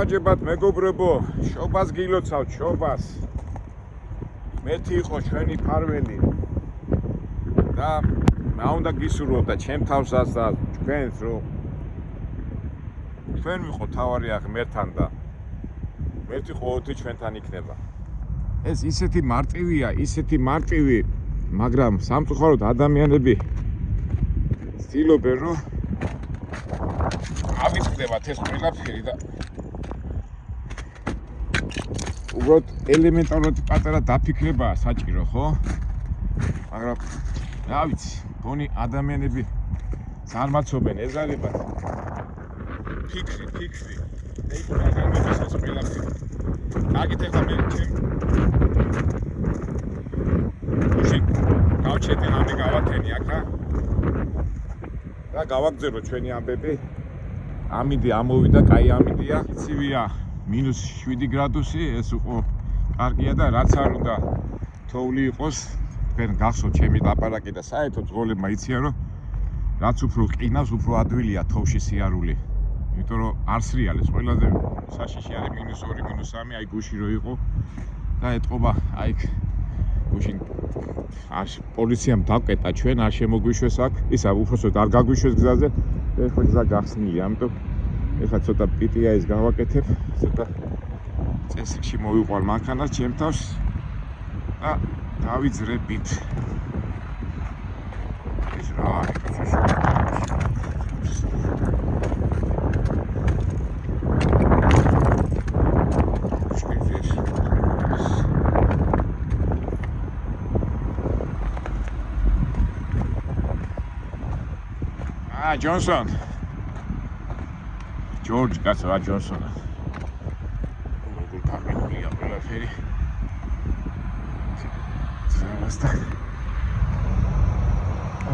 გამარჯობათ მეგობრებო, შობას გილოცავთ, შობას. მეთი იყო ჩვენი ფარველი. და რა უნდა გისურვოთ და ჩემ თავსაც და თქვენს რომ თქვენ ვიყო თავარი ახ მერთან და მერთი ყოველთვის ჩვენთან იქნება. ეს ისეთი მარტივი, მაგრამ სამწუხაროდ ადამიანები ცდილობენ რომ ავიწყდებათ ეს ყველაფერი და უბრალოდ ელემენტარულად პატარა დაფიქრებაა საჭირო, ხო? მაგრამ რა ვიცი, გონი ადამიანები ზარმაცობენ ეზარებათ. ფიქრი. ეს ადამიანების ეს ყველაფერი. კარგით ახლა მე გავჩეტე ამი გავათენი აქა. და გავაგზავნო ჩვენი ამბები. ამინდი ამოვიდა, კაი ამინდია. იცივია -7 გრადუსი, ეს უკვე კარგია და რაც არ უნდა თოვლი იყოს, თქვენ გახსოვთ ჩემი ლაპარაკი და საერთოდ ზღოლებმა იციან რომ რაც უფრო ყინავს, უფრო ადვილია თოვში სიარული. იმიტომ რომ არ სრიალეს, ყველაზე საშიში არის -2, -3, აი გუში რო იყო და ეთყობა აი გუშინ არ პოლიციამ დაკეტა ჩვენ არ შემოგვიშვეს აქ, ისა უბრალოდ არ გაგვიშვეს გზაზე. ეხლა გზა გახსნილია, ამიტომ ეხლა ცოტა პიტია ის გავაკეთებ, ცოტა წესრიგში მოვიყვარ მანქანას ჩემ თავს და დავიძრებით. ეს რა არის? Johnson. George Gatsby Johnson. Google კაბინულია ყველაფერი. ზუსტად.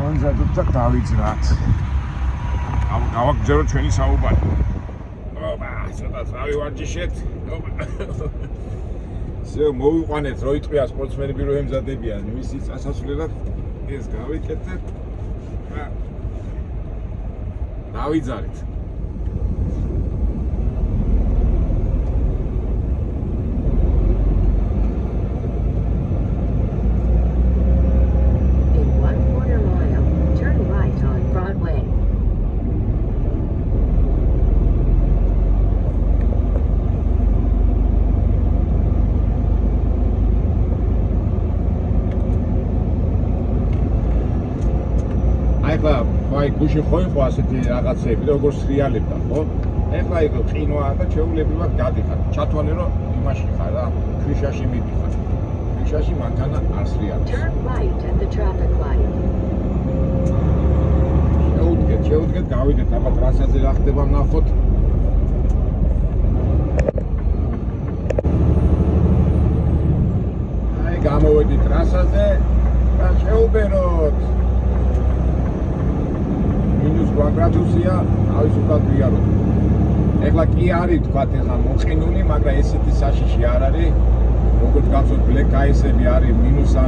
ანზადუთა დავიძრათ. გავაგზავნო ჩვენი საუბარი. ობა, ცოტა ძრავი ვარჯიშეთ. ზეო მოვიყვანეთ რო იტყვია სპორტსმენები რო ემზადებიან მისი წასასვლელად ეს გავიკეთეთ. დავიძარით. აი გუშინ ხო იყო ასეთი რაღაცები და როგორ სრიალებდა, ხო? ეხლა იქ ყინვაა და ჩეულებრივად გადიხარ. ჩათვალე რომ იმაში ხარ რა, ქვიშაში მიდიხარ. ქვიშაში მანქანა არ სრიალებს. შეუდგეთ, გავიდეთ აბა ტრასაზე რა ხდება ვნახოთ. აი გამოვედი ტრასაზე და შეუბეროთ. -8 გრადუსია, ავისუფლად ვიარო. ეხლა კი არის თქვათ ეხლა მოყინული, მაგრამ ესეთი საშიში არ არის. როგორც გახსოვთ, ბლეკ აისები არის -3,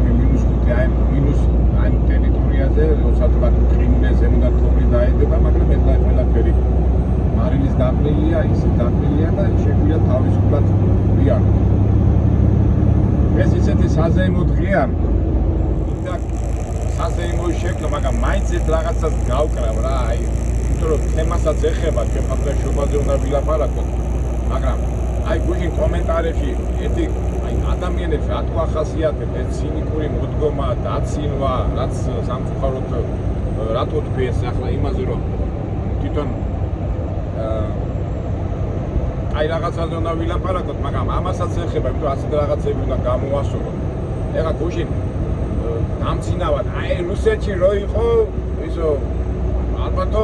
-5, აი ტერიტორიაზე, როცა თქვათ ყინულზე ზემოდან თოვლი დაედება, მაგრამ ეხლა ყველაფერი მარილის დაბლილია, ისე დაბლილია და შეგვიძლია თავისუფლად ვიარო. ეს ისეთი საზეიმო დღეა. საზეიმო შექმნა, მაგრამ მაინც ეს რაღაცას გავკრავ რა, აი, იმიტომ რომ თემასაც ეხება, ჩვენ ფაქტობრივად შობაზე უნდა ვილაპარაკოთ, მაგრამ აი გუშინ კომენტარებში ერთი აი ადამიანებს რატო ახასიათებ ეს ცინიკური მოდგომა, დაცინვა, რაც სამწუხაროდ რატო თქვი ეს ახლა იმაზე რომ თვითონ აი რაღაცაზე უნდა ვილაპარაკოთ, მაგრამ ამასაც ეხება, იმიტომ რომ ასეთ რაღაცები უნდა გამოვასწოროთ. ეხლა გუშინ დამცინავად, აი რუსეთში რო იყო, ისო ალბათო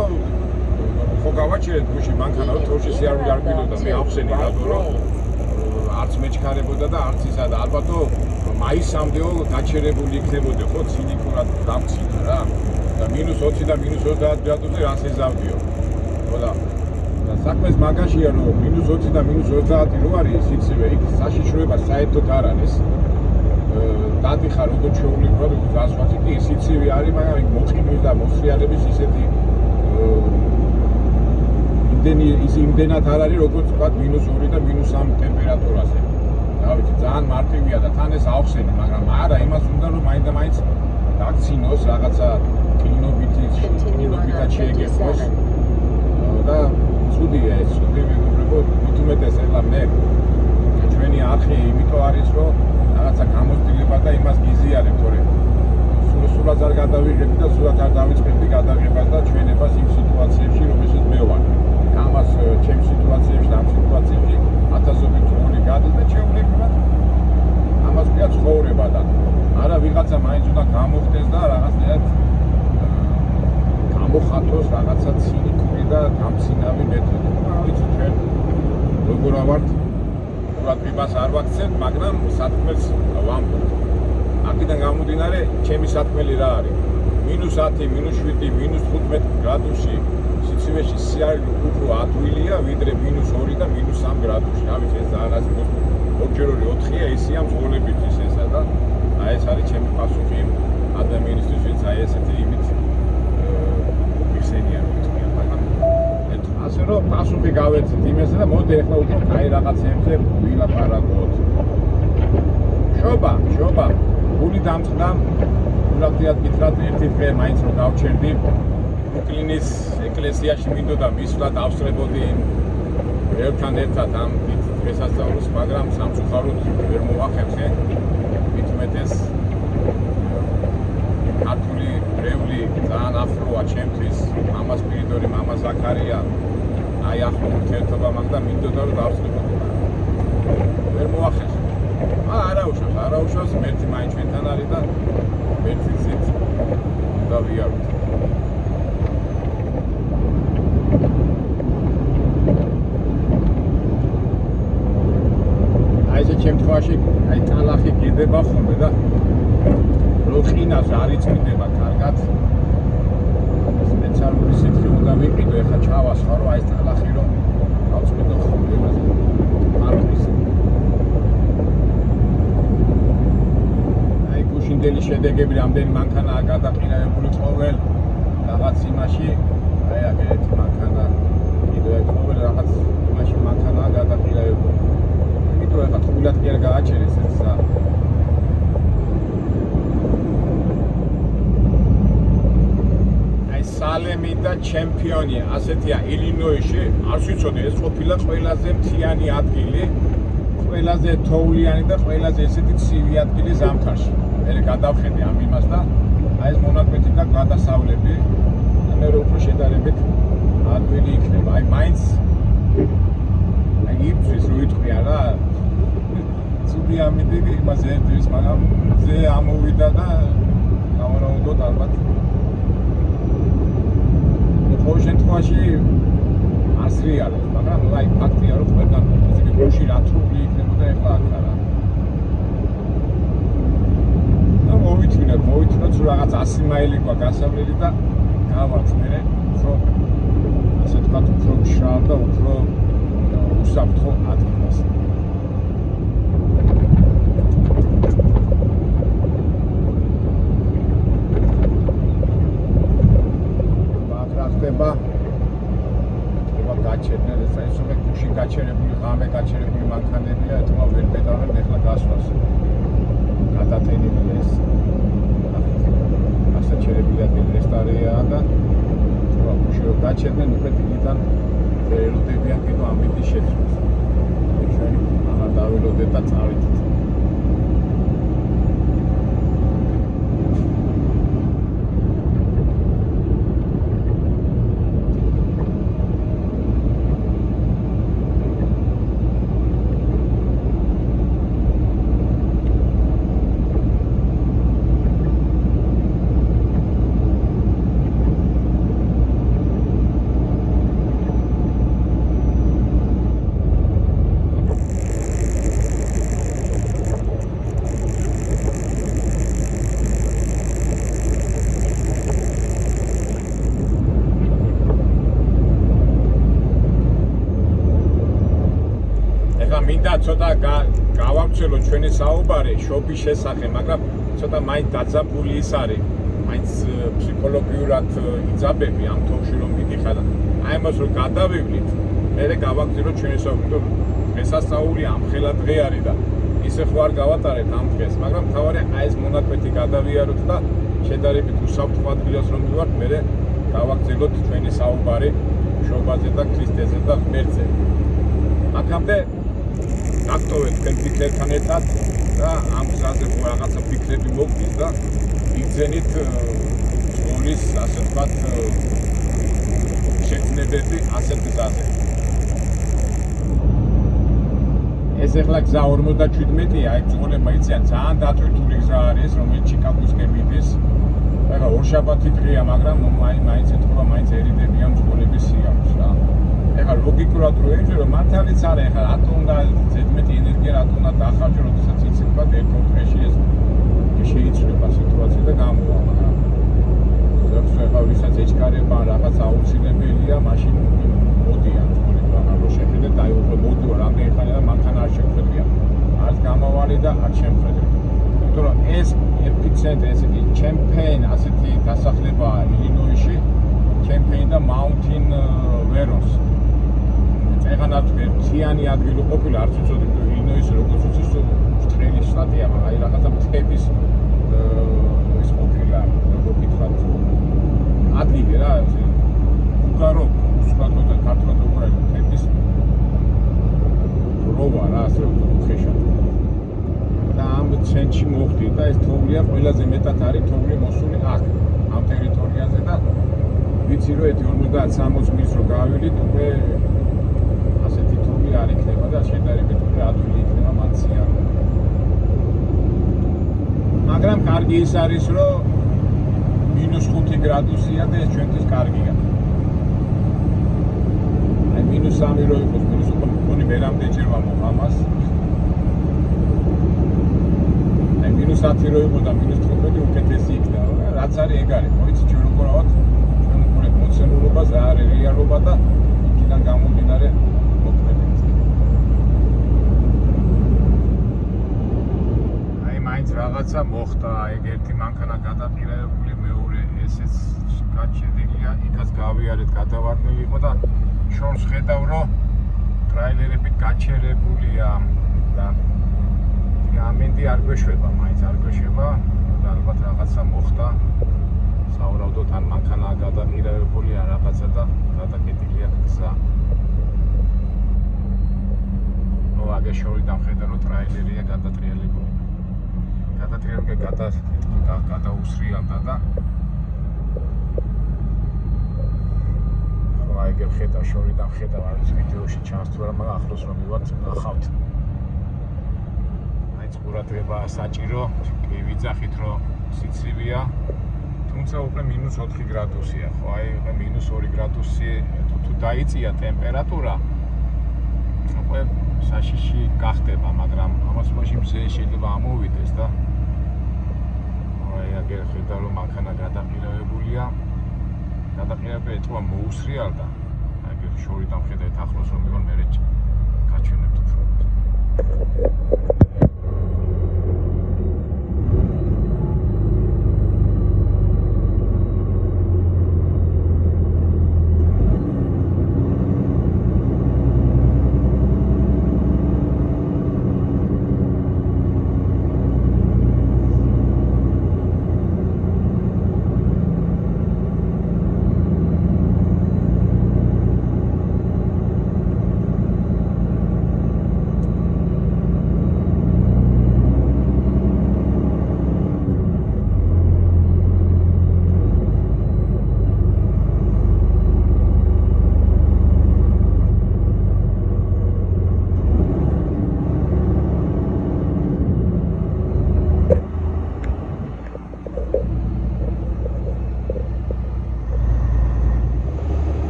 ხო გავაჩერეთ გუშინ მანქანა რომ თოვში სიარული არ მიდოდა, მე ახსენი რატო რომ არც მეჩქარებოდა და არც ისა და ალბათო მაისამდეო გაჩერებული იქნებოდა, ხო ცინიკურად დამცინა რა. და -20 და -30 გრადუსი რას ეზავდიო. ხო და საქმეს მაგაშია რომ -20 და -30 რო არის სიცივე, იქ საშიშროება საერთოდ არ არის. დადიხარ როგორ შეულებრივად გასვათი კი სიცივე არის, მაგრამ მოყინვის და მოსრიალების ისეთი იმდენად არ არის როგორც ვთქვათ -2 და -3 ტემპერატურაზე. რა ვიცი, ძალიან მარტივია და თან ეს აუხსენი, მაგრამ არა, იმას უნდა რომ მაინდა-მაინც დაგცინოს რაღაცა კლინობითაც შეეგებოს და ცუდია ეს, ცუდი მეგობრებო, მით უმეტეს ეხლა მე ჩვენი არხი იმიტომ არის, რომ რაღაცა გამოცდილება და იმას გიზიარებ, თორემ სულაც არ გადავიღებდი და სულაც არ დავიწყებდი გადაღებას და ჩვენებას იმ სიტუაციებში, რომელშიც მე ვარ. ამას ჩემ სიტუაციებში და ამ სიტუაციებში ათასობით წუთი გადის და შეუძლებელად ამას ქვია ცხოვრება და არა ვიღაცა მაინც უნდა გამოხდეს და რაღაცნაირად გამოხატოს რაღაცა ცინიკური და გამცინავი მეთოდი. რა ვიცი ჩვენ როგორ ვართ ყურადღებას არ ვაქცევთ, მაგრამ სათქმელს ვამბობ. აქედან გამომდინარე, ჩემი სათქმელი რა არის? -10, -7, -15 გრადუსი სიცივეში სიარული უფრო ადვილია, ვიდრე -2 და -3 გრადუსი. რა ვიცი, ეს რაღაც ორჯერორი 4-ია ისია მძღოლებისთვის ესა და აი ეს არის ჩემი პასუხი ადამიანისთვის, ვინც აი ესეთი იმით იხსენიან მithქვია, მაგრამ ასე რომ პასუხი გავეცით იმაზე და მოდი ახლა უფრო კაი რაღაცებზე ვილაპარაკოთ. შობა გული დამწყდა, ურაგდიად გითხრათ ერთი დღე მაინც რომ გავჩერდი ბრუკლინის ეკლესიაში მინდოდა მისვლა დავსწრებოდი ერთთან ერთად ამ დღესასწაულს, მაგრამ სამწუხაროდ ვერ მოვახერხე. მით უმეტეს ქართული რეული ძალიან ახლოა ჩემთვის, მამა სპირიდორი, მამა ზაქარია, აი ახლო ურთიერთობა მაქვს და მინდოდა რომ დავსწრებოდი. ვერ მოვახერხე. არა უშავს, მერტი მაინც ჩვენთან არის და მერტი ზით უნდა ვიაროთ. აი ეს შემთხვევაში აი ტალახი გიდება ხოლმე და რო ყინავს არ იწმინდება კარგად. სპეციალური სიტყვი უნდა ვიყიდო, ეხლა ჩავასხა რომ აი ეს ტალახი რომ გავწმინდო ხოლმე იმაზე. შინდელი შედეგები რამდენი მანქანაა გადაყინავებული ყოველ რაღაც იმაში, აი აგერეთი მანქანა, კიდევ ყოველ რაღაც იმაში მანქანაა გადაყინავებული. იმიტომ ეხლა თბილად კი არ გააჩერეს ესა. აი სალემი და ჩემპიონი, ასეთია ილინოისში, არ ვიცოდი ეს ყოფილა ყველაზე მთიანი ადგილი, ყველაზე თოვლიანი და ყველაზე ესეთი ცივი ადგილი ზამთარში. მე გადავხედე ამ იმას და აი ეს მონაკვეთი და გადასავლები და მე უფრო შედარებით ადვილი იქნება. აი მაინც აი იბძვის რო იტყვია რა ცუდი ამიტი იმაზე ერთის, მაგრამ ზე ამოვიდა და გამოვიდოთ ალბათ. ყოველ შემთხვევაში ასრი არის, მაგრამ აი ფაქტია რომ ყველგან ისეთი გულში რა თული იქნებოდა ეხლა აქ არა. მოვითმინოთ რომ რაღაც 100 მაილი გვა გასავლელი და გავართ მე უფრო ასე თქვათ უფრო მშრალ და უფრო უსაფრთხო ადგილას. მაგრამ ხდება გაჩერდნენ ეს აი სულ გუში გაჩერებული, ღამე გაჩერებული მანქანებია, ეთქმა ვერ პედალენ ეხლა გასვლას. გადატენილი ეს ასაჩერებილი ადგილი რესტორანია და გუში რომ გაჩერდნენ უკვე დილიდან ელოდებიან კიდევ ამიტის შეცვლას. ჩვენ აღარ დავილოდეთ და წავიდეთ. მინდა ცოტა გავამცელო ჩვენი საუბარი შობის შესახებ, მაგრამ ცოტა მაინც დაძაბული ის არის. მაინც ფსიქოლოგიურად იძაბები ამ თომში რომ მიდიხარ. აი ამას რომ გადავივლით, მერე გავაგზავნოთ ჩვენი საუბრო. დღესასწაული ამხელა დღე არის და ისე ხო არ გავატარეთ ამ დღეს, მაგრამ თავარი აი ეს მონაკვეთი გადავიაროთ და შედარებით უსაფრთხო ადგილას რომ მივართ, მერე გავაგზავნოთ ჩვენი საუბარი მშობაზე და ქრისტეზე და ღმერთზე. აქამდე გაგტოვეთ თქვენ ფიქრებთან ერთად და ამ გზაზე ხო რაღაცა ფიქრები მოგდის და იგზენით სკოლის ასე ვთქვათ შექმნებები ასეთ გზაზე. ეს ახლა გზა 57-ია, აი ბრძოლებმა იციან, ძალიან დატვირთული გზა არის, რომელიც ჩიკაგოსკენ მიდის. ეხლა ორშაბათი დღეა, მაგრამ მაინც ეთქობა, მაინც ერიდებიან ბრძოლების სიამოვნებას რა. ეხლა ლოგიკურად რო ემჯერო, მართალიც არა, ეხლა რატო უნდა ზედმეტი ენერგია რატო უნდა დახარჯო, როდესაც იცი ვთქვათ, ერთ-ორ დღეში ეს შეიცვლება სიტუაცია და გამოვა, მაგრამ ზოგს ეხლა ვისაც ეჩქარება რაღაც აუცილებელია, მაშინ მოდიან ბრძოლება, რო შეხედეთ, აი უფრო მოდივა რამდენი ხანია და მანქანა არ შეხვედრია. არც გამავალი და არ შემხედრე. იმიტომ რომ ეს ეპიცენტრი, ესე იგი, ჩემპეინ ასეთი დასახლება ილინოისში, ჩემპეინ და მაუნტინ ვერონს. წეგანად ერთიანი ადგილი ყოფილა, არც უწოდებთ ილინოისი, როგორც უწის ფრთრელი შტატია, მაგრამ აი რაღაცა მთების ეს ყოფილა, როგორ გითხრათ, ადგილი რა, უგარო, უსხლათო და ქართულად როგორ არის მთების როვა რა, ასე უხეშად. და ამ ცენტრში მოხდი და ეს თოვლია ყველაზე მეტად არის თოვლი მოსული აქ, ამ ტერიტორიაზე და ვიცი რომ ეს 50-60 მილს რო გავივლით, უკვე ასეთი თოვლი არ იქნება და შედარებით უკვე ადვილი იქნება მათსია. მაგრამ კარგი ის არის, რომ -5 გრადუსია და ეს ჩვენთვის კარგია. აი -3 რო იყოს, -5 მგონი ვერამდე ჭირვა მოხამას. აი -10 რო იყოს და -15 უკეთესი იქნება. რაც არის ეგ არის, მოიცი ჩვენ როგორ ავთ, ჩვენ უყურებთ მოცემულობას, რა არის რეალობა და იქიდან გამომდინარე მოქმედებთ. აი მაინც რაღაცა მოხდა, ეგ ერთი მანქანა გადაყირებული, მეორე ესეც გაჩერდილია, იქაც გავიარეთ, გადავარდნილი იყო და შორს ხედავ, რომ ტრაილერები გაჩერებულია და ამინდი არ გვეშვება, მაინც არ გვეშვება და ალბათ რაღაცა მოხდა. საუბრობთ ან მანქანა გადაყირებული ან რაღაცა და გადაკეტილია გზა. ნუ აგე შორი დამხედა, რომ ტრაილერია გადატრიალებული. გადაუსრიალდა და ხო აი ეგ ხედა შორი დამხედა, არის ვიდეოში ჩანს თუ არა, მაგრამ ახლოს რომ მივართ ნახავთ. ყურადღება საჭირო, კი ვიძახით რომ სიცივეა, თუმცა უკვე -4 გრადუსია, ხო, აი -2 გრადუსი თუ დაიწია ტემპერატურა, უკვე საშიში გახდება, მაგრამ ამას მაშინ მზე შეიძლება ამოვიდეს და აი აგერ ხედავ რომ მანქანა გადაყირებულია, ეთქვა მოუსრიალდა, აგერ შორი დამხედეთ ახლოს რომ მიგონ მერე გაჩვენებთ უფრო.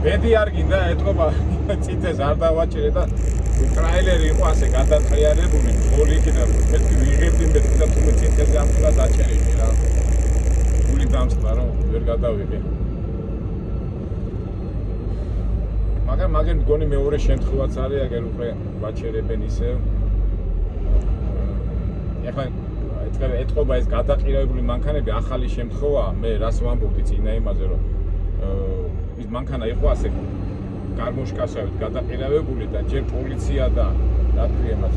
ბედი არ გინდა ეთქობა ციტეს არ დავაჭერე და ტრაილერი იყო ასე გადატრიალებული ხოლი იქიდან მეთქი ვიღებდი მეთქი და თუმცა ციტეზე ამხელა დაჭერილი რა გული დამსხლა რომ ვერ გადავიღე მაგრამ მგონი მეორე შემთხვევაც არის აგერ უკვე ვაჩერებენ ისევ ეხლა ხელი ეთყობა ეს გადაყირებული მანქანები ახალი შემთხვევაა. მე რას ვამბობდი წინა იმაზე, რომ ის მანქანა იყო ასე გარმოშკასავით გადაყირებული და ჯერ პოლიცია და რა თქმა იმას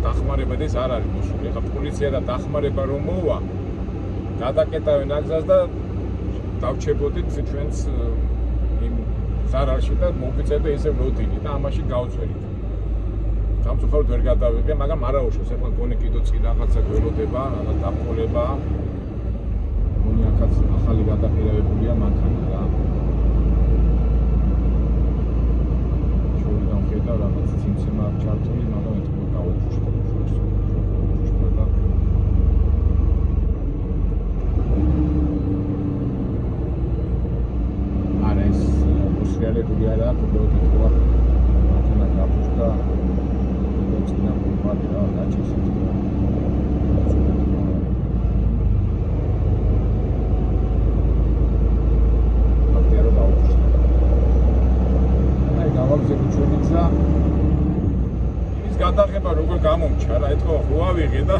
დახმარება ეს არ არის მოსული. ეხლა პოლიცია და დახმარება რომ მოვა, გადაკეტავენ აგზას და დავჩებოდით ჩვენს იმ ზარალში და მოგვიწევდა ისევ როდინი და ამაში გავწვერით. სამწუხაროდ ვერ გადავიღე, მაგრამ არა უშავს, ეხლა გონი კიდევ წინ რაღაცა გველოდება, რაღაც დაფოლება. გონი ახაც ახალი გადაყირებულია მანქანა რა. შორიდან ხედავ რაღაც ციმცემა აქვს ჩართული, მაგრამ ეთქვა გავუფუშტე. არა ეს მოსრიალებული არა, უბრალოდ ეთქვა მანქანა გავუფუშტა. Cina Bulvarı da çeşitli. Bakıyorum avuştu. Ay gavamze uçurnica. Biz გადაღება როგორ გამომჩა რა ეთქო ხო ავიღე და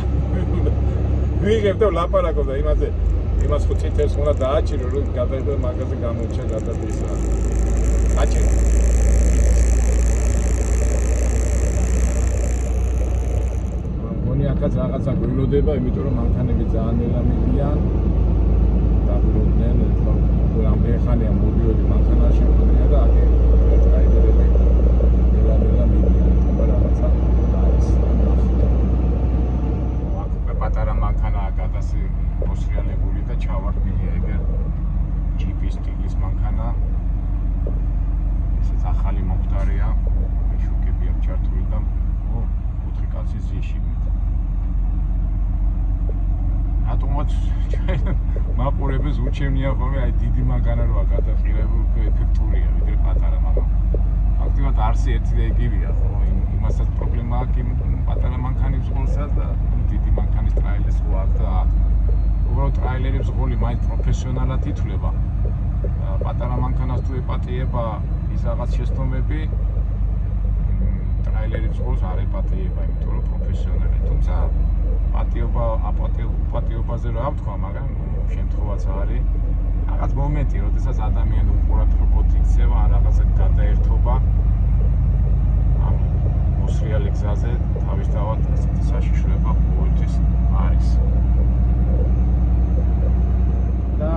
ვიღებ და ლაპარაკობ და იმას ხო წითელს უნდა დააჭირო რომ გადაღება მაგაზე გამომჩა გადაღებისა. აჭირო აქაც რაღაცა გველოდება, იმიტომ რომ მანქანები ძალიან ნელა მიდიან. დაბრუნდნენ, რამდენი ხანია მოდიოდი მანქანაში მოდია და აქ ტრაილერები ნელა მიდიან, თუმცა რაღაცა არის. აქ პატარა მანქანაა გადასი მოსრიალებული და ჩავარდნილია ეგერ ჯიპის სტილის მანქანა. ესეც ახალი მომხდარია, შუქები აქვს ჩართული და ოთხი კაცი ზიში. ატომაც მაყურებელს უჩემნია ხოლმე აი დიდი მანქანა როა გადაყირებული უფრო ეფექტურია ვიდრე პატარა, მაგრამ ფაქტობრივად არსი ერთი და იგივეა ხო იმასაც პრობლემა აქვს იმ პატარა მანქანების ყოლსაც და დიდი მანქანის ტრაილერს ხო აქვს და უბრალოდ ტრაილერებს ყოლი მაინც პროფესიონალად ითვლება. პატარა მანქანას თუ ეპატიება ის რაღაც შეცდომები ტრაილერებს ყოლს არ ეპატიება, იმიტომ რომ პროფესიონალი. თუმცა პატიობაზე რა ვთქვა, მაგრამ შემთხვევაც არის რაღაც მომენტი, როდესაც ადამიანი უყურადღებოდ იქცევა ან რაღაცა გადაერთობა ამ მოსრიალი გზაზე თავისთავად ესეთი საშიშროება ყოველთვის არის. და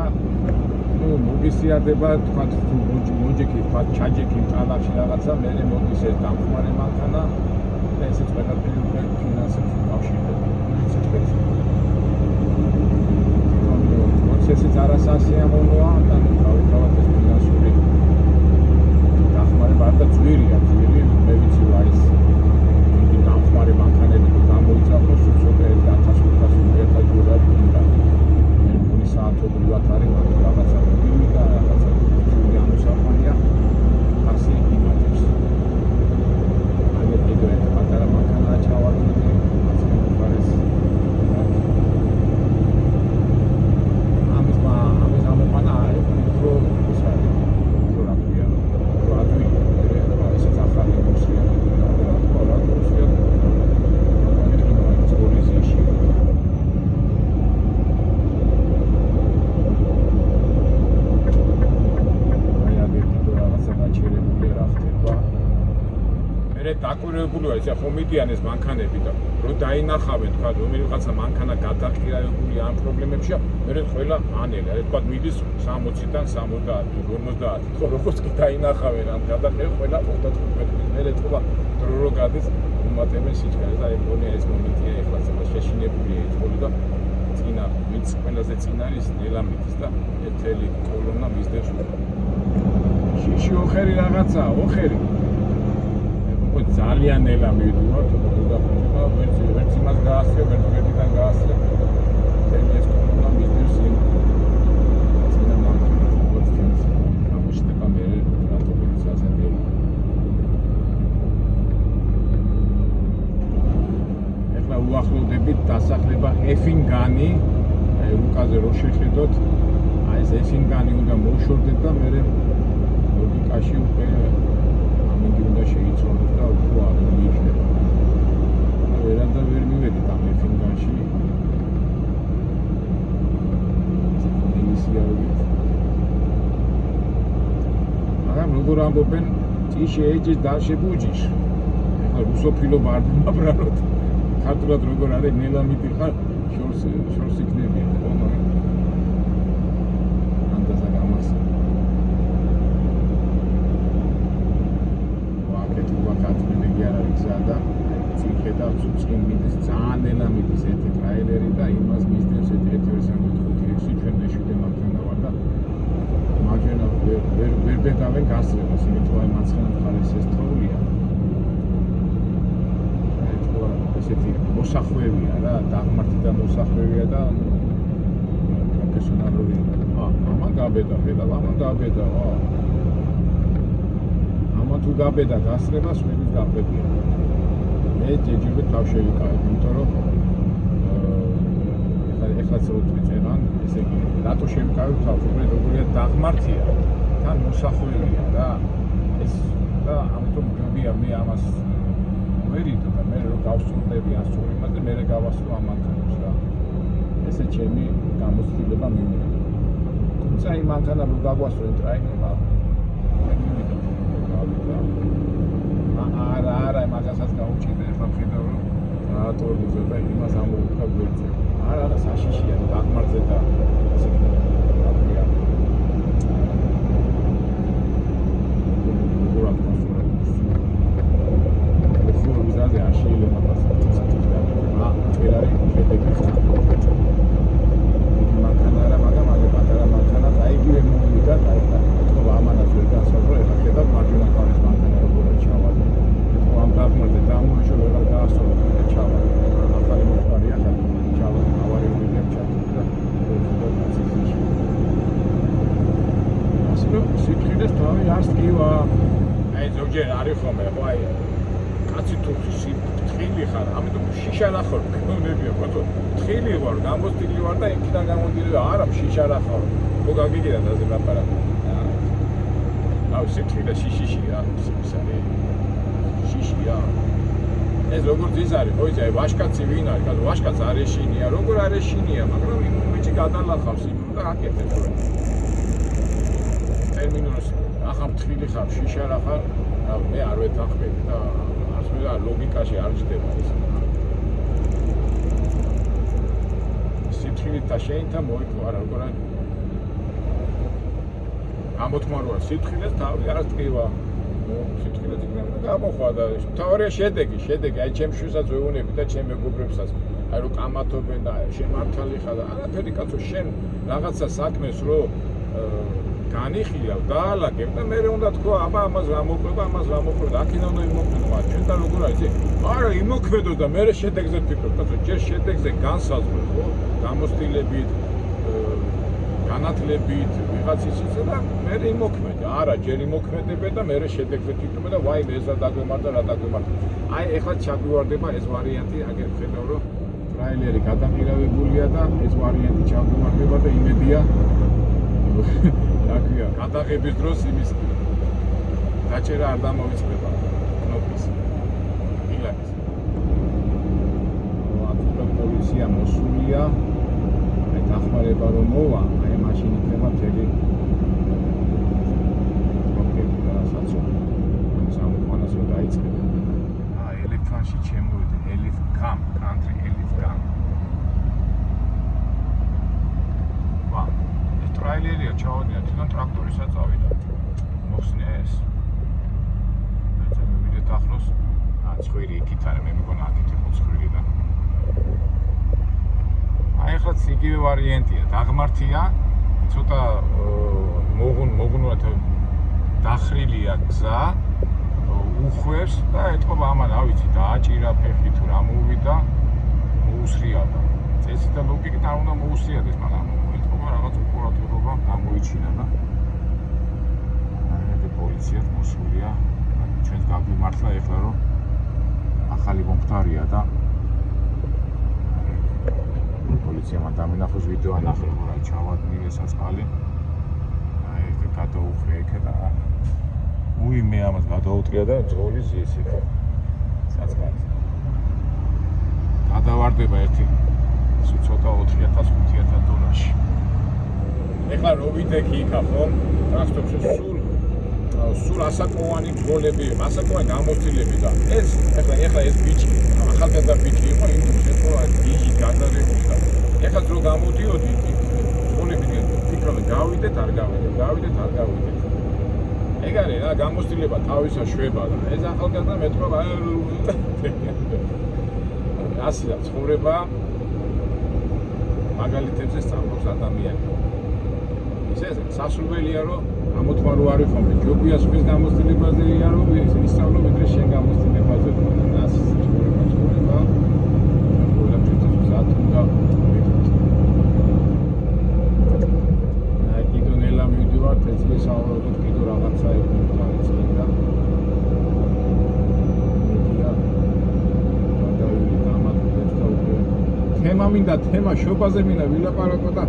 მოგიზიარდება თქვა თუ მოჯექი ჩაჯექი ტალახში რაღაცა მე მოდის ეს დამხმარე მანქანა და ესეც ყველაფერი ფინანსებს უკავშირდება. ესეც არასასიამოვნოა და თავისთავად ეს ფინანსური დახმარება არ და ძვირია, მე ვიცი რა ის დიდი დამხმარე მანქანები გამოიძახოს უცოტა 1500-2000 დოლარი უნდა. მე მგონი საათობრივად არის მაგრამ რაღაცა მობილი და რაღაცა ძვირი ამოსახულია 100 იმატებს. აგერ კიდევ ერთ პატარა მანქანაა ჩავარდნილი, ასე მხარეს დაკვირვებულია ეს ხო მიდიან ეს მანქანები და რო დაინახავენ თქვა რომ რაღაცა მანქანა გადაყირებული ამ პრობლემებშია მე ყველა ანელი აი თქვა მიდის 60-დან 70 50 ხო როგორც კი დაინახავენ ამ გადაყირებას ყველა 95 მე თქვა დრო გადის უმატებენ სიჩქარეს და აი მგონია ეს მომენტია ეხლა ცოტა შეშინებულია ეს ხოლმე და წინა ვინც ყველაზე წინ არის ნელა მიდის და ეთელი კოლონა მისდევს შიში ოხერი რაღაცაა ოხერი ძალიან ნელა მივიდივარ და ვერც იმას გაასწრე, ვერც ერთიდან გაასწრე. ეს კოლონა მისდევს იმ წინა მანქანას, როგორც ჩვენს გამოჩნდება მე რატობიც ასე ნელა. ეხლა უახლოვდებით დასახლება ეფინგანი, აი რუკაზე რო შეხედოთ, აი ეს ეფინგანი უნდა მოვშორდეთ და მე ლოგიკაში უკვე ამინდი უნდა შეიცვალოს და უფრო ადრე იქნება. ვერანდა ვერ მივედით ამ ეფინგანში. ამბობენ ჭიში ეჯის დალში ბუჯიშ. ეხლა რუსოფილო ბარდმა ბრალოთ. ქართულად როგორ არის ნელამიტი ხარ შორს იქნებიან ხოლმე. ანდაზა გამახსენე. ვაკეთები არ არის და ციხედა ცუცკი მიდის ძალიან ნელამიტის ერთი ტრაილერი და იმას მისდევს ერთი 2-3-5 ჩვენ მეშვიდე მაგდანა ვარ და მაგენა ვერ დედავენ გასწრებას იმიტომ რომ მაცხენა მხარეს ეს თოვლია ესეთი მოსახვევია რა დაღმართი და მოსახვევია და პროფესიონალური ამან გაბედა ხელა ამან გაბედა ამან თუ გაბედა გასწრებას ვენის გაბედია მე ჯეჯიბე თავ შევიკავებ იმიტომ რომ ეხლა წელიწადიან ესე იგი რატო შევიკავებ თავს უბრალოდ როგორია დაღმართია თან მოსახვევია რა ეს და ამიტომ გებია მე ამას ვერიდო და მე რომ გავსწორდები ასწორი იმაზე მე გავასწრო ამანქანებს რა ესე ჩემი გამოცდილება მივიდა თუმცა იმ მანქანამ რომ გაგვასწრო ტრაინინგმა არა მაგასაც გაუჭირდა ეხლა ხედავ რომ რატო და იმას ამოვუდგა გვერდზე არა საშიშია დაღმართზე და ასე ვთქვი ზოგჯერ არის ხოლმე ხო აი კაცი თუ თხილი ხარ ამიტომ შიშა რა ხარ გქონებია ბატო თხილი ვარ გამოსტილი ვარ და იქიდან გამოდილი არა შიშა რა ხარ ხო გაგიგია დაზე ლაპარაკი აუ სიტყვი და შიშიშია სიფსარი შიშია ეს როგორ ძის არის ხო იცი ვაშკაცი ვინ არის ბატო ვაშკაც არ ეშინია როგორ არ ეშინია მაგრამ იმ მომენტში გადალახავს იმ და აკეთებს რა ტერმინოს ახლა თხილი ხარ შიშა რა ხარ მე არ ვეთანხმები და არც მე ლოგიკაში არ ჯდება ეს სიტყვით და შეინთა მოიქო არა როგორ არის ამოთმაროა სიტყვილეს თავი არც ტკივა სიტყვილეს იქნება გამოხვა და თავარია შედეგი აი ჩემ შვილსაც ვეუბნები და ჩემ მეგობრებსაც აი რომ კამათობენ და შემართალი ხარ და არაფერი კაცო შენ რაღაცა საქმეს რო განიხილავ დაალაგებ და მე უნდა თქვა აბა ამას რა მოყვება და აქედან უნდა იმოქმედო მაგრამ ჩვენ და როგორ არის არა იმოქმედო და მე შედეგზე ვფიქრობ კაცო ჯერ შედეგზე განსაზღვრე ხო გამოცდილებით განათლებით ვიღაც ისიც და მე იმოქმედე არა ჯერ იმოქმედებე და მე შედეგზე ვფიქრობ და ვაი ეს რა დაგვემართა აი ეხლა ჩაგვივარდება ეს ვარიანტი აგერ ხედავ რომ ტრაილერი გადაყირავებულია და ეს ვარიანტი ჩაგვივარდება და იმედია რაკია გადაღების დროს იმის დაჭერა არ დამოვიწყდება კნოპის ილაკის აკურა პოლიცია მოსულია აი დახმარება რომ მოვა აი მაშინ იქნება მთელი კნოპები და საწოლი სამოყვანას რომ დაიწყება ელეფანში ჩემოვიდა ელიფკამ კანტრი ელიფკამ ტრაილერია ჩავადია თვითონ ტრაქტორისაც წავიდა მოხსნია ეს და მივიდეთ ახლოს ცხვირი იქით არის მე მგონა აქეთ იყო ცხვირი და აი ახლაც იგივე ვარიანტია დაღმართია ცოტა მოგუნურად დახრილია გზა უხვევს და ეთქობა ამან რა ვიცი დააჭირა ფეხი თუ რა მოვიდა მოუსრია და წესი და ლოგიკით არ უნდა მოუსრიადეს მაგრამ რაღაც უყურადღება გამოიჩინა და აი პოლიციაც მოსულია ჩვენს გაგვიმართლა ეხლა რომ ახალი მომხდარია და პოლიციამ დამინახოს ვიდეო ანახე რომ აი ჩავადნილი საწყალი აი ეს გადაუხრია იქ და უი მე ამას გადაუტრია და ძღოლის ის იყო საწყალი გადავარდება ერთი ცოტა 4000-5000 დოლარში ეხლა რო ვიდექი იქა ხომ ტრანსპორტში სულ სულ ასაკოვანი ბრძოლები, ასაკოვანი გამოცდილები და ეს ეხლა ეს ბიჭი, ახალგაზრდა ბიჭი იყო, იმ შემთხვევაში გიჟი გადარებული და ეხლა რო გამოდიოდი ბრძოლებიდან ფიქრობ გავიდეთ, არ გავიდეთ. ეგ არის რა გამოცდილება თავისა შვება და ეს ახალგაზრდა მეტყობა ასე და ცხოვრება მაგალითებზე სწავლობს ადამიანი. ისე სასურველია რომ ამოთვალო არის ხოლმე ჯობია სხვის გამოცდილებაზეა რომ ისწავლო ვიდრე შენ გამოცდილებაზე და ასე ცხოვრება ყველაფერთვის მზად უნდა კიდო ნელა მივდივართ ეცლი საუბრობთ კიდო რაღაცა იქნება წინდა თემა მინდა თემა შობაზე მინდა ვილაპარაკო და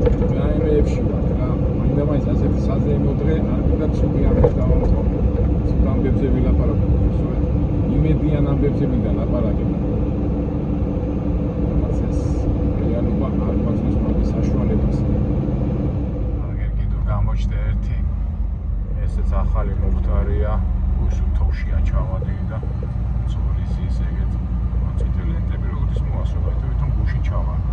რაიმეებში ვარ რა მინდა მაინც ასეთი საზეიმო დღე არ მინდა ცუდი ამბებს დავამტყო ცუდი ამბებზე ვილაპარაკო იმედიან ამბებზე მინდა ლაპარაკება ეს რეალობა არ გვაძლევს მაგის საშუალებას აგერ კიდევ გამოჩნდა ერთი ესეც ახალი მომხდარია უსუთოვშია ჩავადილი და ცოლის ის ეგეთ ციტელენტები როგორც მოასწრება თვითონ გუში ჩავარდა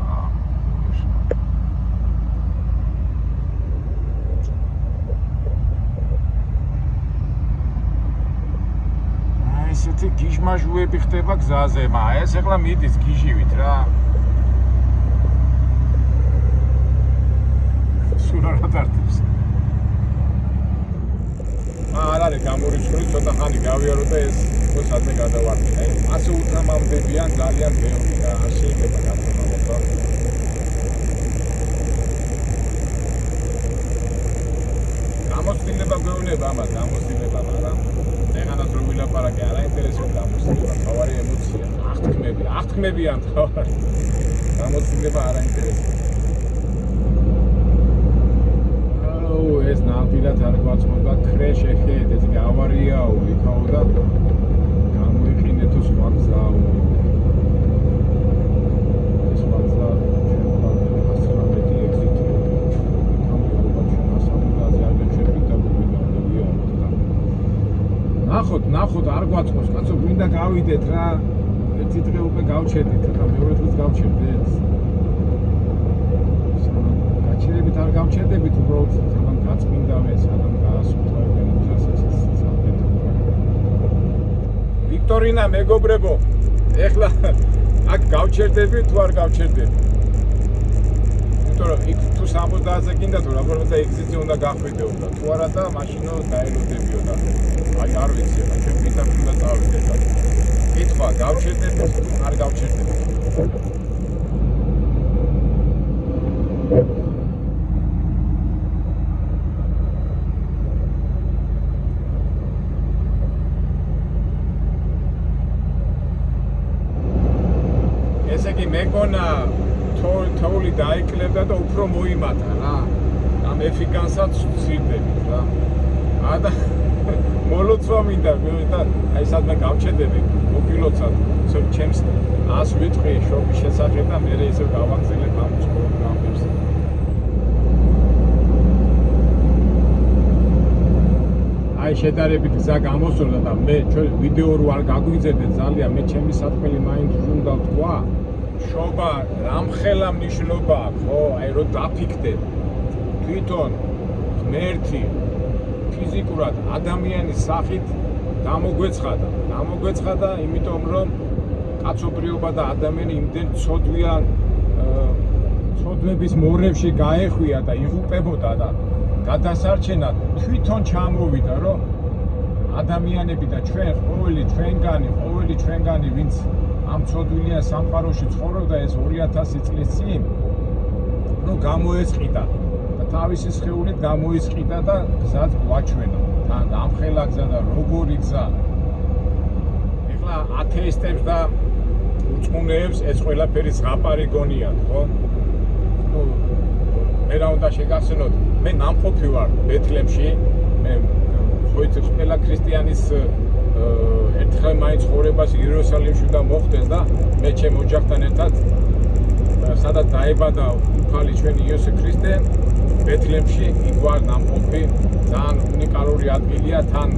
ესეთი გიჟმაჟუები ხდება გზაზე, ეს ეხლა მიდის გიჟივით რა. სულ არ დარტებს. არ არის გამორიცხული, ცოტა ხანი გავიარო და ეს სადმე გადავარდი. აი, ასე უთამამდებიან ძალიან ბევრი და არ შეიძლება გათამამება. გამოცდილება გვეუბნება ამას, გამოცდილება, მაგრამ ეგანაც რო ვილაპარაკე, არ აინტერესებს გამოცდილება, თავარი ემოცია, აღთქმებიან თავარი. გამოცდილება არ აინტერესებს. ეს ნამდვილად არ გვაწყობდა ქრეშ ეხეთ, ეს ავარიაო იქაო და გამოიყინე თუ სხვა გზაო. ეს სხვა გზა ნახოთ არ გვაწყობს კაცო გვინდა გავიდეთ რა ერთი დღე უკვე გავჩერდით და მეორე დღეს გავჩერდეთ გაჩერებით არ გავჩერდებით უბრალოდ თან გაწმინდავენ სანამ გაასუფთავებენ ასეც ვიქტორინა მეგობრებო ეხლა აქ გავჩერდები თუ არ გავჩერდები იმიტომ რომ იქ თუ 70-ზე გინდა თუ რაღაცა ეგზიტი უნდა გახვიდეო და თუ არა და მაშინო დაელოდებიო და აი არ ვიცი რა ჩვენ პიტაპი უნდა წავიდეთ და კითხვა გავჩერდებით თუ არ გავჩერდებით ესე იგი მეკონა თოვლი დაიკლებდა და უფრო მოიმატა რა ამ ეფიგანსაც ვცირდებით რა და მოლოცვა მინდა და აი სადმე გავჩერდები მოპილოცად ჩემს 100 ვიტყვი შობის შესახებ და მე ისევ გავაგზელებ ამ პროგრამებს აი შედარებით გზა გამოსწორდა და მე ჩვენ ვიდეო რო არ გაგვიგზერდეთ ძალიან მე ჩემი საქმელი მაინც უნდა თქვა შობა რამხელა მნიშვნელობა აქვს ხო აი რო დაფიქდე თვითონ ღმერთი ფიზიკურად ადამიანის სახით გამოგვეცხადა იმიტომ რომ კაცობრიობა და ადამიანი იმდენ ცოდვების მორევში გაეხვია და იღუპებოდა და გადასარჩენად თვითონ ჩამოვიდა რომ ადამიანები და ჩვენ ყოველი ჩვენგანი ვინც ამ ცოდვიან სამყაროში ცხოვრობდა ეს 2000 წლის წინ რომ გამოეწყიდა და თავისი სხეულით გამოეწყიდა და გზად გვაჩვენა თან ამხელა გზა და როგორი გზა ეხლა ათეისტებს და უწყუნეებს ეს ყველაფერი ზღაპარი გონიან ხო მე რა უნდა შეგახსენოთ მე ნამყოფი ვარ ბეთლემში მე ხოიცი ყველა ქრისტიანის ერთხელ მაინც ცხოვრებას იერუსალიმში უნდა მოხდეს და მე ჩემ ოჯახთან ერთად სადაც დაიბადა უფალი ჩვენი იესო ქრისტე ბეთლემში იქ ვარ ნამყოფი, ძალიან უნიკალური ადგილია, თან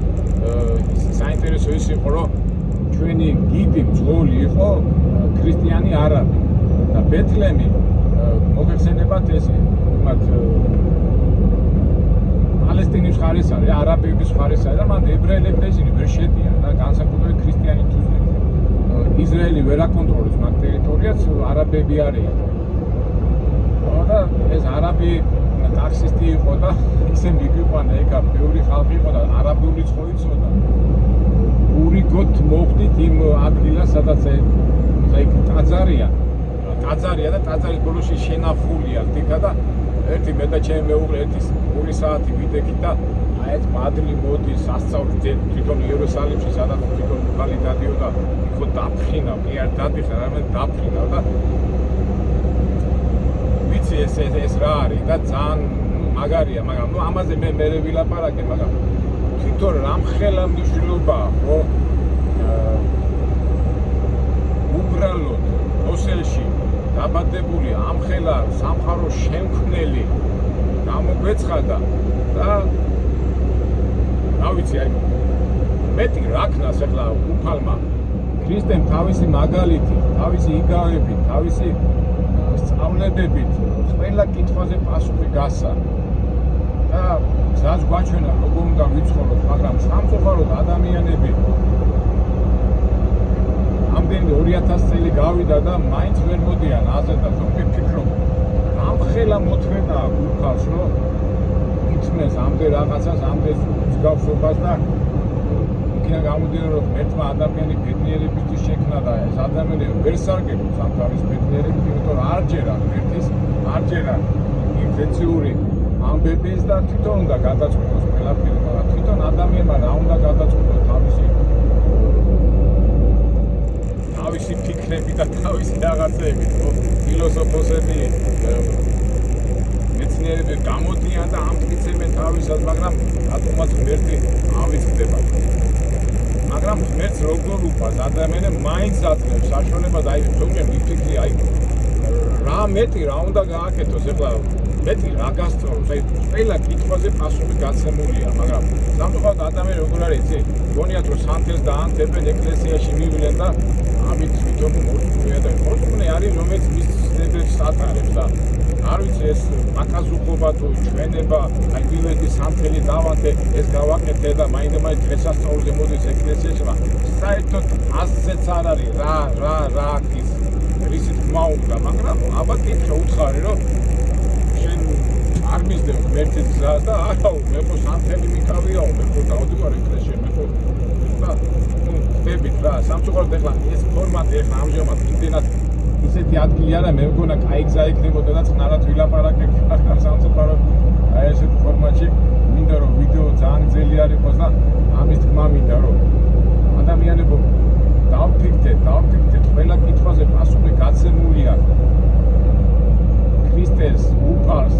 საინტერესო ის იყო, რომ ჩვენი გიდი მძღოლი იყო ქრისტიანი არაბი და ბეთლემი მოგეხსენებათ ეს მათ პალესტინის მხარეს არის, არაბების მხარეს არის და მან ებრაელები ისინი ვერ შედიან და განსაკუთრებით ქრისტიანი თუზები. ისრაელი ვერ აკონტროლებს მაგ ტერიტორიას, არაბები არიან. და ეს არაბი ტაქსისტი იყო და ისე მიგიყვანა ეკა ბევრი ხალხი იყო და არაბულიც ხო იცოდა. ურიგოთ მოხდით იმ ადგილას, სადაც ეგ ტაძარია და ტაძარის ბოლოში შენახულია თქა და ერთი მე და ჩემი მეუღლე 2 საათი ვიდექით და აი ეს მადლი მოდის სასწაულს თვითონ იერუსალიმში სადაც თვითონ ხალი დადიოდა ხო დაფრინა, მე არ დადიხარ, არამედ დაფრინა და ვიცი ეს რა არის და ძალიან მაგარია, მაგრამ ამაზე მე ვილაპარაკე, მაგრამ თვითონ რამხელა მნიშვნელობაა, ხო? უბრალოდ ოსელში დაბადებული ამხელა სამყაროს შემქმნელი გამოგვეცხადა და რა ვიცი, აი მეტი რაკნას ახლა უფალმა ქრისტემ თავისი მაგალითით, თავისი იგავებით, თავისი სწავლებებით ყველა კითხვაზე პასუხი გასცა და გზას გვაჩვენა როგორ უნდა ვიცხოვროთ, მაგრამ სამწუხაროდ ადამიანები ამდენი 2000 წელი გავიდა და მაინც ვერ მოდიან აზე და ზოგი ფიქრობ ამხელა მოთმენა უფალს რომ იწმეს ამდე რაღაცას, ამდე მსგავსობას და იქნა გამოდიან რომ ერთმა ადამიანი ბედნიერებისთვის შექმნა და ეს ადამიანები ვერ სარგებლობს ამ თავის ბედნიერებით, იმიტომ რომ არ ჯერა ინფექციური ამბების და თვითონ უნდა გადაწყვიტოს ყველაფერი, მაგრამ თვითონ ადამიანმა რა უნდა გადაწყვიტოს თავისი ფიქრები და თავისი რაღაცები, ფილოსოფოსები, მეცნიერები გამოდიან და ამტკიცებენ თავისას, მაგრამ რატომაც ღმერთი ავიწყდება. მაგრამ ღმერთს როგორ უყვარს ადამიანებს მაინც აძლევს საშუალებას, აი ზოგჯერ მიფიქრი, აი რა მეტი რა უნდა გააკეთოს, ეხლა მეტი რა გასწოროს, აი ყველა კითხვაზე პასუხი გაცემულია, მაგრამ სამწუხაროდ ადამიანი როგორ არის, იცი, გონიათ რომ სანთელს დაანთებენ ეკლესიაში მივიდნენ და ამით თვითონ მორწმუნეა და მორწმუნე არის, რომელიც მის ცნებებს ატარებს და არ ვიცი ეს აკაზუხობა თუ ჩვენება, აი მივედი სანთელი დავანთე, ეს გავაკეთე და მაინდა-მაინც დღესასწაულზე მოდის ეკლესიაში, მაგრამ საერთოდ ასეც არ არის რა ის რისით გმაუნდა, მაგრამ აბა კითხე უთხარი რომ შენ არ მისდევ ღმერთის გზას და არავ მე ხო სანთელი მიკავიაო, მე ხო დავდივარ ეკლესიაში, მე ხო და ხდებით რა, სამწუხაროდ ეხლა ეს ფორმატი ეხლა ამჟამად იმდენად ისეთი ადგილი არა, მე მგონა კაი გზა იქნებოდა და წყნარად ვილაპარაკებ, მაგრამ სამწუხაროდ აი ესეთ ფორმატში მინდა რომ ვიდეო ძალიან ძელი არ იყოს და ამის თქმა მინდა რომ ადამიანებო დავფიქრდეთ ყველა კითხვაზე პასუხი გაცემულია ქრისტეს უფალს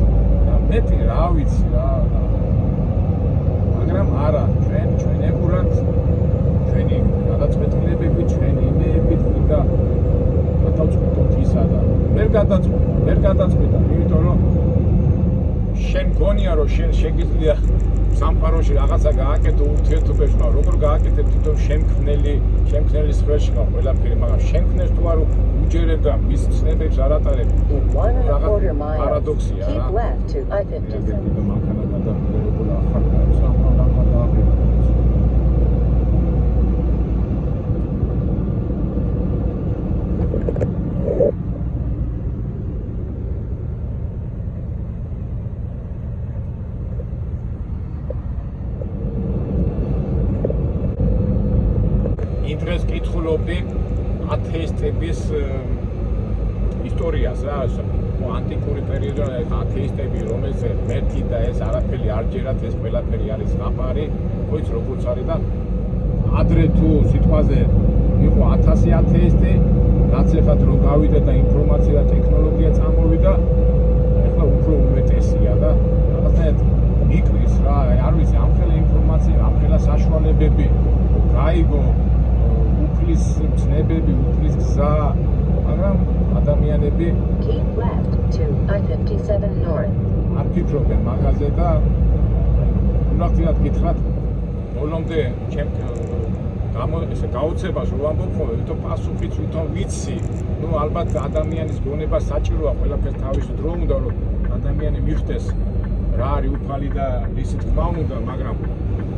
და მეტი რა ვიცი რა მაგრამ არა ჩვენებურად ჩვენი გადაწყვეტილებები ჩვენი იმეებით და გადაწყვეტოთ ისა და ვერ გადაწყვეტა იმიტომ რომ შენ გონია რომ შენ შეგიძლია სამყაროში რაღაცა გააკეთო ურთიერთობებში, მაგრამ როგორ გააკეთებ თვითონ შემქმნელის ხელში ხარ ყველაფერი, მაგრამ შემქმნელს თუ არ უჯერებ და მის ცნებებს არ ატარებ, პარადოქსია რა. დღეს კითხულობდი ათეისტების ისტორიას რა, ანტიკური პერიოდიდან ათეისტები, რომელზეც ღმერთი და ეს არაფერი არ ჯერათ, ეს ყველაფერი არის ზღაპარი, ხოიც როგორც არის და ადრე თუ სიტყვაზე იყო 1000 ათეისტი, რაც ეხლა დრო გავიდა და ინფორმაცია და ტექნოლოგია წამოვიდა, ეხლა უფრო უმეტესია და რაღაცნაირად მიკრის რა, არ ვიცი, ამხელა ინფორმაცია, ამხელა საშუალებები გაიგო უფლის ცნებები, უფლის გზა, მაგრამ ადამიანები I-57 north. არ ფიქრობენ მაგაზე და უნახტიად გითხრათ ბოლომდე ჩემ ესე გაუცებას რო ვამბობ ხოლმე, თვითონ პასუხიც თვითონ ვიცი. ნუ ალბათ ადამიანის გონება საჭიროა, ყველაფერს თავის დრო უნდა რომ ადამიანი მიხვდეს რა არის უფალი და ისი თქმა უნდა, მაგრამ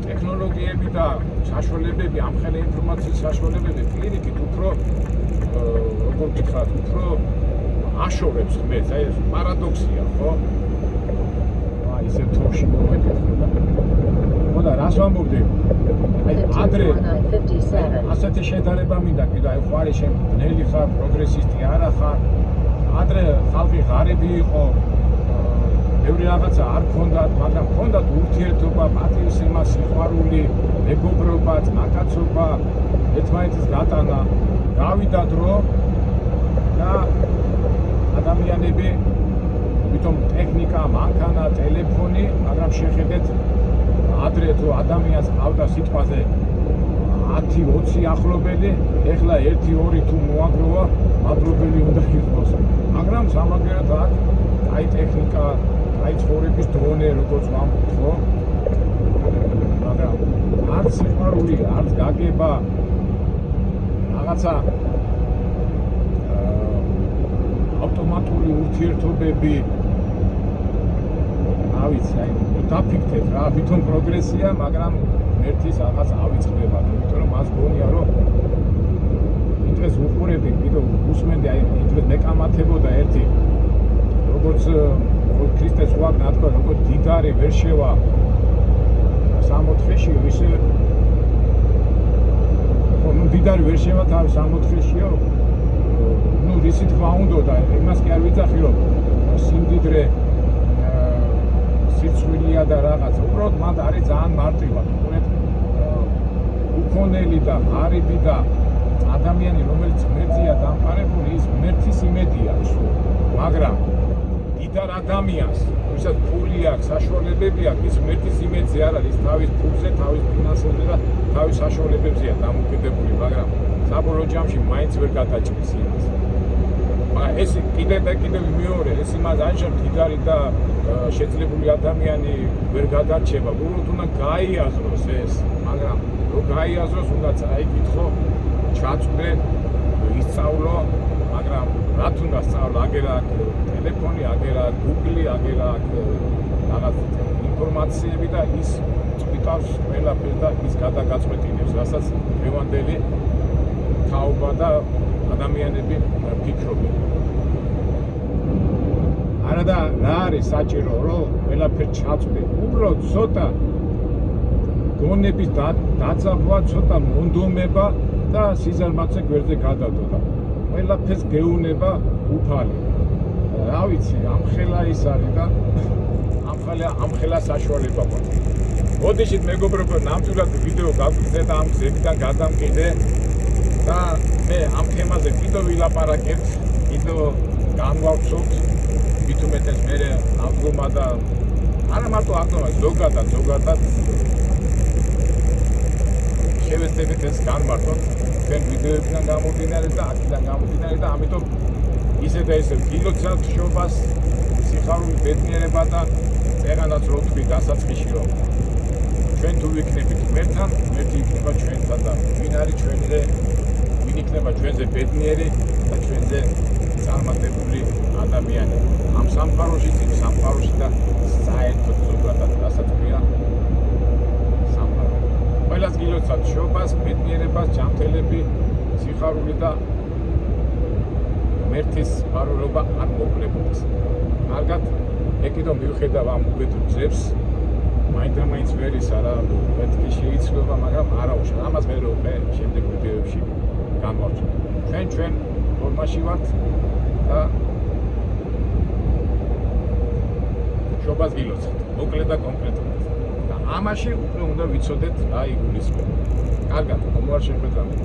ტექნოლოგიები და საშუალებები, ამხელა ინფორმაციის საშუალებები კლინიკით უფრო როგორ გითხრათ, უფრო აშორებს ხმებს, აი ეს პარადოქსია, ხო? აი ესე თორში მოვედი ხოლმე. ხოდა რას ვამბობდი? აი ადრე ასეთი შედარება მინდა კიდე აი ხარ შენ ბნელი ხარ პროგრესისტი არა ხარ ადრე ხალხი ღარიბი იყო ბევრი რაღაცა არ ქონდათ მაგრამ ქონდათ ურთიერთობა პატრიოტიზმი სიყვარული მეგობრობა მაკაცობა ერთმანეთის გატანა გავიდა დრო და ადამიანები თვითონ ტექნიკა მანქანა ტელეფონი მაგრამ შეხედეთ ადრე თუ ადამიანს ყავდა სიტყვაზე 10-20 ახლობელი, ეხლა 1-2 თუ მოაგროვა, მადლობელი უნდა იყოს. მაგრამ სამაგერად აქ აი ტექნიკა, აი ცხოვრების დონე როგორც ვამბობთ, ხო? მაგრამ არც სიყვარული, არც გაგება რაღაცა ავტომატური ურთიერთობები ავიცი, აი დაფიქრეთ რა, თვითონ პროგრესია, მაგრამ ერთის რაღაც ავიწყდება, იმიტომ რომ მას გონია რომ დღეს უყურები, კიდევ უსმენდი, აი დღეს მეკამათებოდა ერთი როგორც ქრისტეს უაგნა თქვა, როგორც დიდარი ვერ შევა 64-ში, ისე ნუ დიდარი ვერ შევა თავის 64-შიო, ნუ რისი თქმა უნდა და იმას კი არ ვიცახი რომ სიმდიდრე სიცვილია და რაღაც, უბრალოდ მანდ არის ძალიან მარტივად, უყურეთ უქონელი და ღარიბი და ადამიანი რომელიც ღმერთია დამყარებული ის ღმერთის იმედია მაგრამ დიდარ ადამიანს ვისაც ფული აქვს საშუალებები აქვს ის ღმერთის იმედზე არ არის თავის ფულზე თავის ფინანსებზე და თავის საშუალებებზეა დამოკიდებული მაგრამ საბოლოო ჯამში მაინც ვერ გადაჭრის იმას მაგრამ ეს კიდევ და კიდევ მეორე ეს იმას ანშა დიდარი და შეძლებული ადამიანი ვერ გადარჩება უბრალოდ უნდა გაიაზროს ეს მაგრამ რო გაიაზროს უნდა წაიკითხო ჩაწვდე ისწავლო მაგრამ რაც უნდა სწავლო აგერ აქ ტელეფონი აგერ აქ გუგლი აგერ აქ რაღაც ინფორმაციები და ის წვითავს ყველაფერს და ის გადაგაწყვეტინებს რასაც დღევანდელი თაობა და ადამიანები ფიქრობენ არა და რა არის საჭირო რომ ყველაფერს ჩაწვდე უბრალოდ ცოტა გონების დაწაფვა ცოტა მონდომება და სიზარმაცე გვერდზე გადადოდა ყველაფერს გეუნება უფალი რა ვიცი ამხელა ის არის და ამხელა საშუალება გვაქვს მოდიშით მეგობრებო ნამდვილად ვიდეო გაგვიძე და ამ გზებიდან გადამყიდე და მე ამ თემაზე კიდევ ვილაპარაკებთ კიდევ განვავსოთ მით უმეტეს მე აღდგომა და არა მარტო აღდგომა ზოგადად შევეცდებით ეს განმარტოთ ჩვენ ვიდეოებიდან გამომდინარე და აქედან გამომდინარე და ამიტომ ისე და ისე გილოცავთ შობას სიხარული ბედნიერება და წეღანაც რო თქვი დასაწყისში რომ ჩვენ თუ ვიქნებით ღმერთთან ღმერთი იქნება ჩვენთან და ვინ არის ჩვენზე ვინ იქნება ჩვენზე ბედნიერი და ჩვენზე წარმატებული ადამიანი ამ სამყაროში იმ სამყაროში და საერთოდ ზოგადად რასაც ქვია ყველას გილოცავთ შობას, ბედნიერებას, ჯანმრთელები, სიხარული და ღმერთის პარულობა არ მოკლებოდეს. კარგად, მე კიდევ მივხედავ ამ უბედურ ძებს, მაინც ვერ ის არა, მეთქი შეიცვლება, მაგრამ არაუშავ. ამას მე შემდეგ ვიდეოებში განვავსოთ. ჩვენ ფორმაში ვართ და შობას გილოცავთ, მოკლედ და კონკრეტულად. ამაში უკვე უნდა ვიცოდეთ რა იგულისხმება. კარგად, მომავალ შეხვედრამდე.